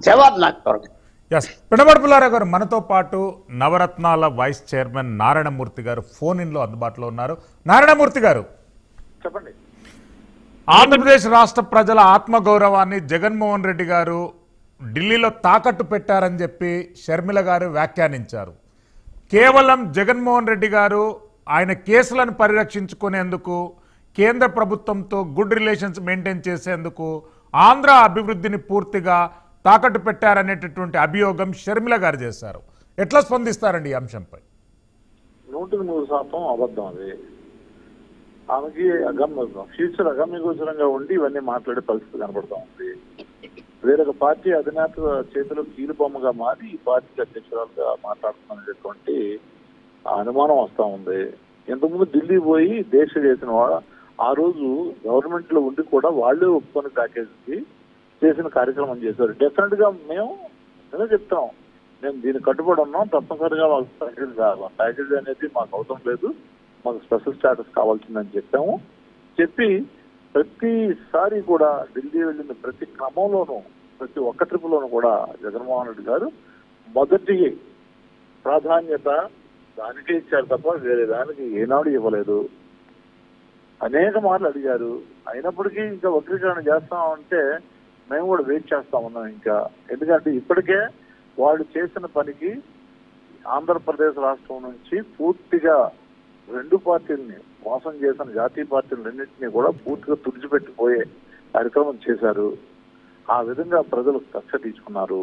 జవాబు నాకు త్వరగా. ఎస్ పినబడి పుల్లారావు గారు మనతో పాటు నవరత్నాల వైస్ చైర్మన్ నారాయణమూర్తి గారు ఫోన్ ఇన్ లో అందుబాటులో ఉన్నారు. నారాయణమూర్తి గారు చెప్పండి. ఆంధ్రప్రదేశ్ రాష్ట్ర ప్రజల ఆత్మగౌరవాన్ని జగన్మోహన్ రెడ్డి గారు ఢిల్లీలో తాకట్టు పెట్టారని చెప్పి షర్మిల గారు వ్యాఖ్యానించారు. కేవలం జగన్మోహన్ రెడ్డి గారు ఆయన కేసులను పరిరక్షించుకునేందుకు కేంద్ర ప్రభుత్వంతో గుడ్ రిలేషన్స్ మెయింటైన్ చేసేందుకు ఆంధ్ర అభివృద్ధిని పూర్తిగా తాకట్టు పెట్టారనేటటువంటి అభియోగం షర్మిల గారు చేశారు. ఎట్లా స్పందిస్తారండి ఈ అంశంపై? 100% అబద్ధం అది. ఆమెకి ఫ్యూచర్ అగమ్యగోచరంగా ఉండి ఇవన్నీ మాట్లాడే పరిస్థితి కనబడుతూ ఉంది. వేరొక పార్టీ అధినేత చేతిలో కీలుబొమ్మగా మారి ఈ పార్టీ అధ్యక్షురాలుగా మాట్లాడుతున్నటువంటి అనుమానం వస్తూ ఉంది. ఇంతకుముందు ఢిల్లీ పోయి దీక్ష చేసిన వాడు ఆ రోజు గవర్నమెంట్ లో ఉండి కూడా వాళ్ళే ఒప్పుకొని ప్యాకేజీకి చేసిన కార్యక్రమం చేశారు. డెఫినెట్ గా మేము చెప్తాం, మేము దీనికి కట్టుబడి ఉన్నాం. తప్పనిసరిగా మాకు ప్యాకేజ్ కావాలి, ప్యాకేజ్ అనేది మాకు అవసరం లేదు, మాకు స్పెషల్ స్టాటస్ కావాల్సిందని చెప్పాము. చెప్పి ప్రతిసారి కూడా ఢిల్లీ వెళ్ళిన ప్రతి క్రమంలోనూ ప్రతి ఒక్క ట్రిప్లోనూ కూడా జగన్మోహన్ రెడ్డి గారు మొదటి ప్రాధాన్యత దానికే ఇచ్చారు తప్ప వేరే దానికి ఏనాడు ఇవ్వలేదు. అనేక మార్లు అడిగారు, అయినప్పటికీ ఇంకా వక్రీకరణ చేస్తామంటే మేము కూడా వెయిట్ చేస్తా ఉన్నాం ఇంకా. ఎందుకంటే ఇప్పటికే వాళ్ళు చేసిన పనికి ఆంధ్రప్రదేశ్ రాష్ట్రం నుంచి పూర్తిగా రెండు పార్టీలని మోసం చేసిన జాతీయ పార్టీలు రెండింటినీ కూడా పూర్తిగా తుడిచిపెట్టిపోయే కార్యక్రమం చేశారు. ఆ విధంగా ప్రజలు కక్ష తీసుకున్నారు,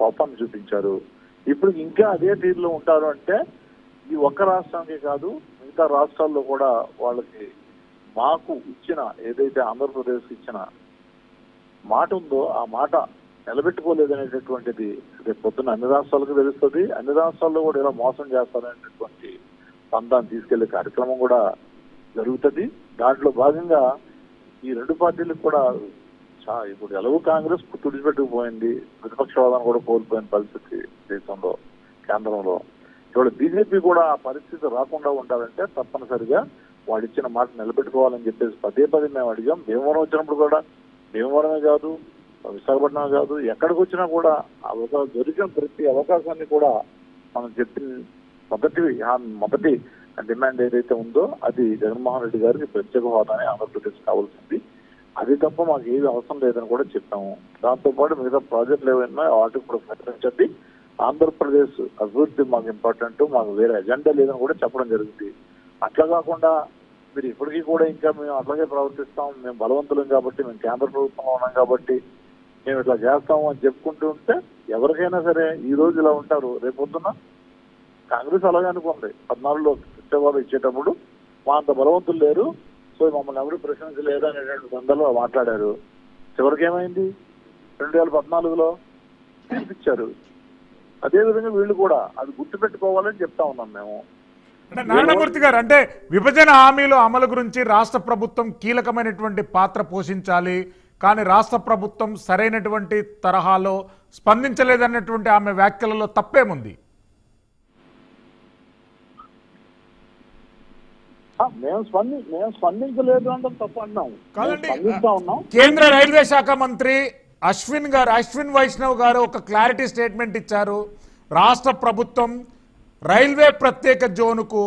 కోపాన్ని చూపించారు. ఇప్పుడు ఇంకా అదే తీరులో ఉంటారు అంటే ఈ ఒక్క రాష్ట్రానికి కాదు, మిగతా రాష్ట్రాల్లో కూడా వాళ్ళకి మాకు ఇచ్చిన ఏదైతే ఆంధ్రప్రదేశ్ ఇచ్చిన మాట ఉందో ఆ మాట నిలబెట్టుకోలేదనేటటువంటిది రేపు పొద్దున్న అన్ని రాష్ట్రాలకు తెలుస్తుంది. అన్ని రాష్ట్రాల్లో కూడా ఇలా మోసం చేస్తారనేటటువంటి పందాన్ని తీసుకెళ్లే కార్యక్రమం కూడా జరుగుతుంది. దాంట్లో భాగంగా ఈ రెండు పార్టీలకు కూడా ఇప్పుడు ఎలాగో కాంగ్రెస్ తుడిచిపెట్టుకుపోయింది, ప్రతిపక్ష హోదాను కూడా కోల్పోయిన పరిస్థితి దేశంలో కేంద్రంలో. ఇప్పుడు బీజేపీ కూడా ఆ పరిస్థితి రాకుండా ఉండాలంటే తప్పనిసరిగా వాడు ఇచ్చిన మాట నిలబెట్టుకోవాలని చెప్పేసి పదే మేము అడిగాం. భీమవరం వచ్చినప్పుడు కూడా, భీమవరమే కాదు విశాఖపట్నం కాదు, ఎక్కడికి వచ్చినా కూడా దొరికిన ప్రతి అవకాశాన్ని కూడా మనం చెప్పిన మొదటి డిమాండ్ ఏదైతే ఉందో అది జగన్మోహన్ రెడ్డి గారికి ప్రత్యేక హోదానే ఆంధ్రప్రదేశ్ కావాల్సింది, అది తప్ప మాకు ఏది అవసరం లేదని కూడా చెప్పాము. దాంతోపాటు మిగతా ప్రాజెక్టులు ఏమైనా వాటికి కూడా ప్రకటించండి, ఆంధ్రప్రదేశ్ అభివృద్ధి మాకు ఇంపార్టెంట్, మాకు వేరే ఎజెండా లేదని కూడా చెప్పడం జరిగింది. అట్లా కాకుండా మీరు ఇప్పటికీ కూడా ఇంకా మేము అట్లాగే ప్రవర్తిస్తాం, మేము బలవంతులం కాబట్టి, మేము కేంద్ర ప్రభుత్వంలో ఉన్నాం కాబట్టి మేము ఇట్లా చేస్తాము అని చెప్పుకుంటూ ఉంటే ఎవరికైనా సరే ఈ రోజు ఇలా ఉంటారు, రేపొద్దున కాంగ్రెస్ అలాగే అనుకోండి. 14లో ఫిబ్రవరి ఇచ్చేటప్పుడు మా అంత బలవంతులు లేరు, సో మమ్మల్ని ఎవరు ప్రశ్నించలేరు అనేటువంటి సందర్భంలో మాట్లాడారు. చివరికి ఏమైంది? 2014లో తీర్పిచ్చారు. అదేవిధంగా వీళ్ళు కూడా అది గుర్తుపెట్టుకోవాలని చెప్తా ఉన్నాం మేము. అంటే నారాయణమూర్తి గారు, అంటే విభజన హామీల అమలు గురించి రాష్ట్ర ప్రభుత్వం కీలకమైనటువంటి పాత్ర పోషించాలి, కానీ రాష్ట్ర ప్రభుత్వం సరైనటువంటి తరహాలో స్పందించలేదన్నటువంటి ఆమె వ్యాఖ్యలలో తప్పేముంది? మేము స్పందించలేదు అంటే తప్పు అన్నాం. స్పందిస్తా ఉన్నాం. కేంద్ర రైల్వే శాఖ మంత్రి అశ్విన్ వైష్ణవ్ గారు ఒక క్లారిటీ స్టేట్మెంట్ ఇచ్చారు. రాష్ట్ర ప్రభుత్వం రైల్వే ప్రత్యేక జోనుకు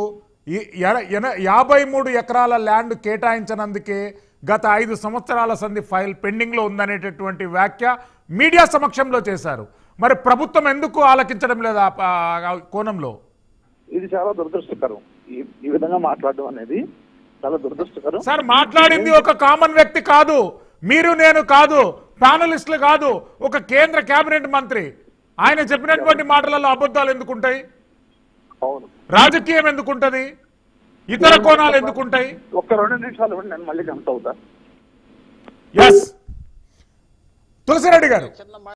53 ఎకరాల ల్యాండ్ కేటాయించినందుకే గత 5 సంవత్సరాల సంధి ఫైల్ పెండింగ్ లో ఉందనేటటువంటి వ్యాఖ్య మీడియా సమక్షంలో చేశారు. మరి ప్రభుత్వం ఎందుకు ఆలకించడం లేదా కోణంలో? ఇది చాలా దురదృష్టకరం. ఈ విధంగా మాట్లాడడం అనేది చాలా దురదృష్టకరం. సార్, మాట్లాడింది ఒక కామన్ వ్యక్తి కాదు, మీరు నేను కాదు, ప్యానలిస్టులు కాదు, ఒక కేంద్ర కేబినెట్ మంత్రి. ఆయన చెప్పినటువంటి మాటలలో అబద్ధాలు ఎందుకుంటాయి? అవును, రాజకీయం ఎందుకుంటది? ఇతర కోణాలు ఎందుకుంటాయి? ఒక్క 2 నిమిషాలు నేను మళ్ళీ కనెక్ట్ అవుతా. ఎస్ తులసిరెడ్డి గారు.